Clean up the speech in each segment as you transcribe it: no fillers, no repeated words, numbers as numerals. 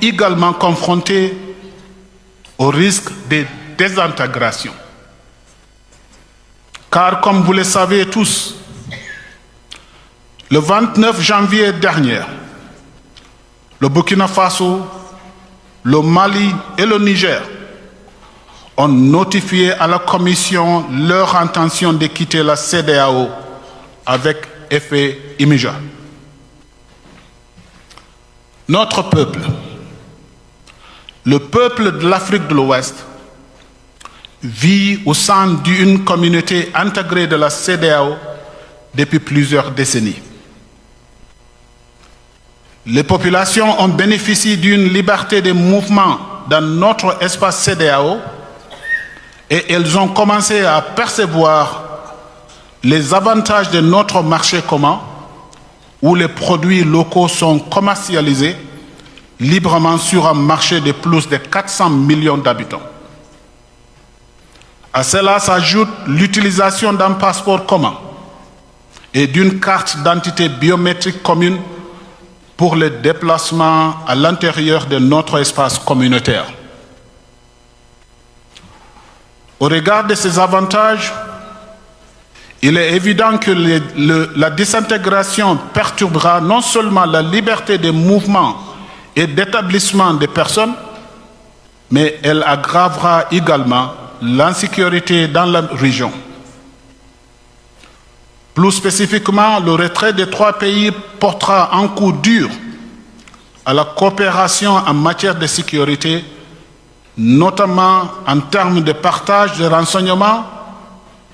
également confrontés au risque de désintégration. Car, comme vous le savez tous, le 29 janvier dernier, le Burkina Faso, le Mali et le Niger ont notifié à la Commission leur intention de quitter la CEDEAO avec effet immédiat. Notre peuple, le peuple de l'Afrique de l'Ouest, vit au sein d'une communauté intégrée de la CEDEAO depuis plusieurs décennies. Les populations ont bénéficié d'une liberté de mouvement dans notre espace CEDEAO et elles ont commencé à percevoir les avantages de notre marché commun où les produits locaux sont commercialisés librement sur un marché de plus de 400 millions d'habitants. À cela s'ajoute l'utilisation d'un passeport commun et d'une carte d'identité biométrique commune pour le déplacement à l'intérieur de notre espace communautaire. Au regard de ces avantages, il est évident que la désintégration perturbera non seulement la liberté de mouvement et d'établissement des personnes, mais elle aggravera également l'insécurité dans la région. Plus spécifiquement, le retrait des trois pays portera un coup dur à la coopération en matière de sécurité, notamment en termes de partage de renseignements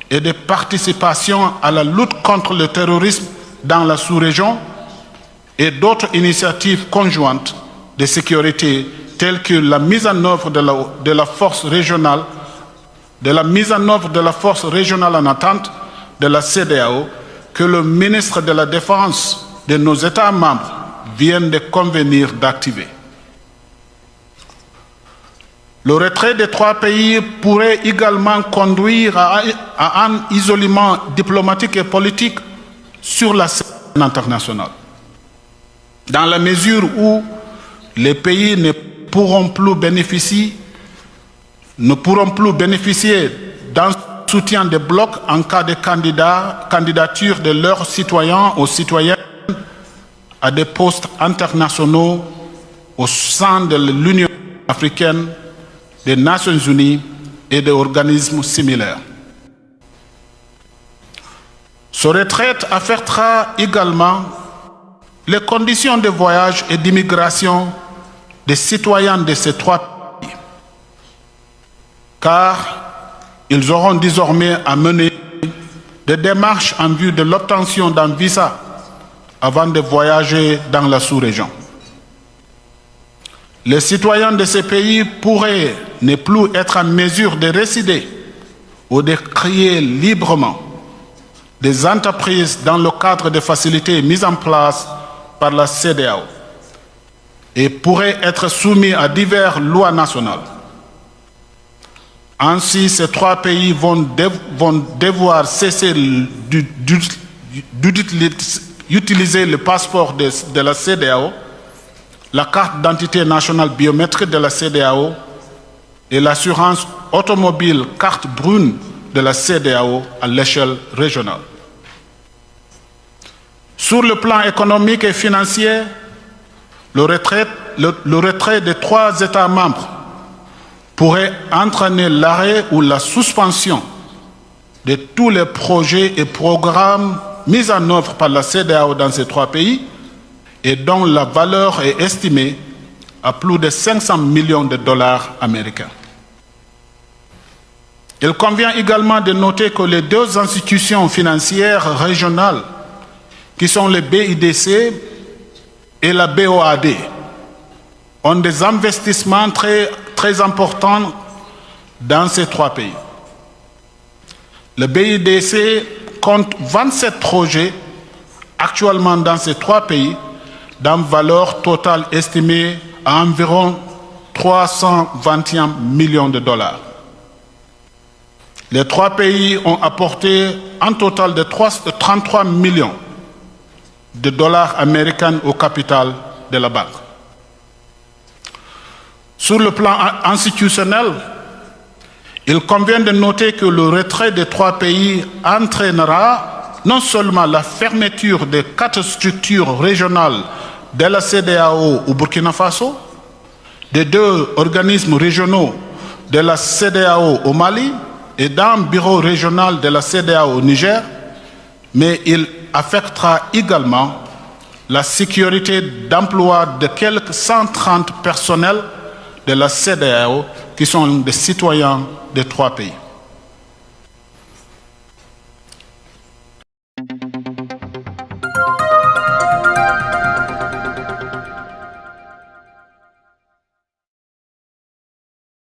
et de participation à la lutte contre le terrorisme dans la sous-région et d'autres initiatives conjointes de sécurité telles que la mise en œuvre de la force régionale en attente de la CEDEAO que le ministre de la Défense de nos États membres vient de convenir d'activer. Le retrait des trois pays pourrait également conduire à un isolement diplomatique et politique sur la scène internationale, dans la mesure où les pays ne pourront plus bénéficier d'un soutien des blocs en cas de candidature de leurs citoyens ou citoyennes à des postes internationaux au sein de l'Union africaine, des Nations unies et d'organismes similaires. Ce retrait affectera également les conditions de voyage et d'immigration des citoyens de ces trois pays, car ils auront désormais à mener des démarches en vue de l'obtention d'un visa avant de voyager dans la sous-région. Les citoyens de ces pays pourraient ne plus être en mesure de résider ou de créer librement des entreprises dans le cadre des facilités mises en place par la CEDEAO et pourraient être soumis à diverses lois nationales. Ainsi, ces trois pays vont devoir cesser d'utiliser le passeport de la CEDEAO, la carte d'identité nationale biométrique de la CEDEAO et l'assurance automobile carte brune de la CEDEAO à l'échelle régionale. Sur le plan économique et financier, le retrait des trois États membres pourrait entraîner l'arrêt ou la suspension de tous les projets et programmes mis en œuvre par la CEDEAO dans ces trois pays et dont la valeur est estimée à plus de 500 millions de dollars américains. Il convient également de noter que les deux institutions financières régionales, qui sont le BIDC et la BOAD, ont des investissements très importants dans ces trois pays. Le BIDC compte 27 projets actuellement dans ces trois pays, d'une valeur totale estimée à environ 321 millions de dollars. Les trois pays ont apporté un total de 33 millions de dollars américains au capital de la banque. Sur le plan institutionnel, il convient de noter que le retrait des 3 pays entraînera non seulement la fermeture des 4 structures régionales de la CEDEAO au Burkina Faso, des 2 organismes régionaux de la CEDEAO au Mali et d'un bureau régional de la CEDEAO au Niger, mais il affectera également la sécurité d'emploi de quelques 130 personnels de la CEDEAO qui sont des citoyens des 3 pays.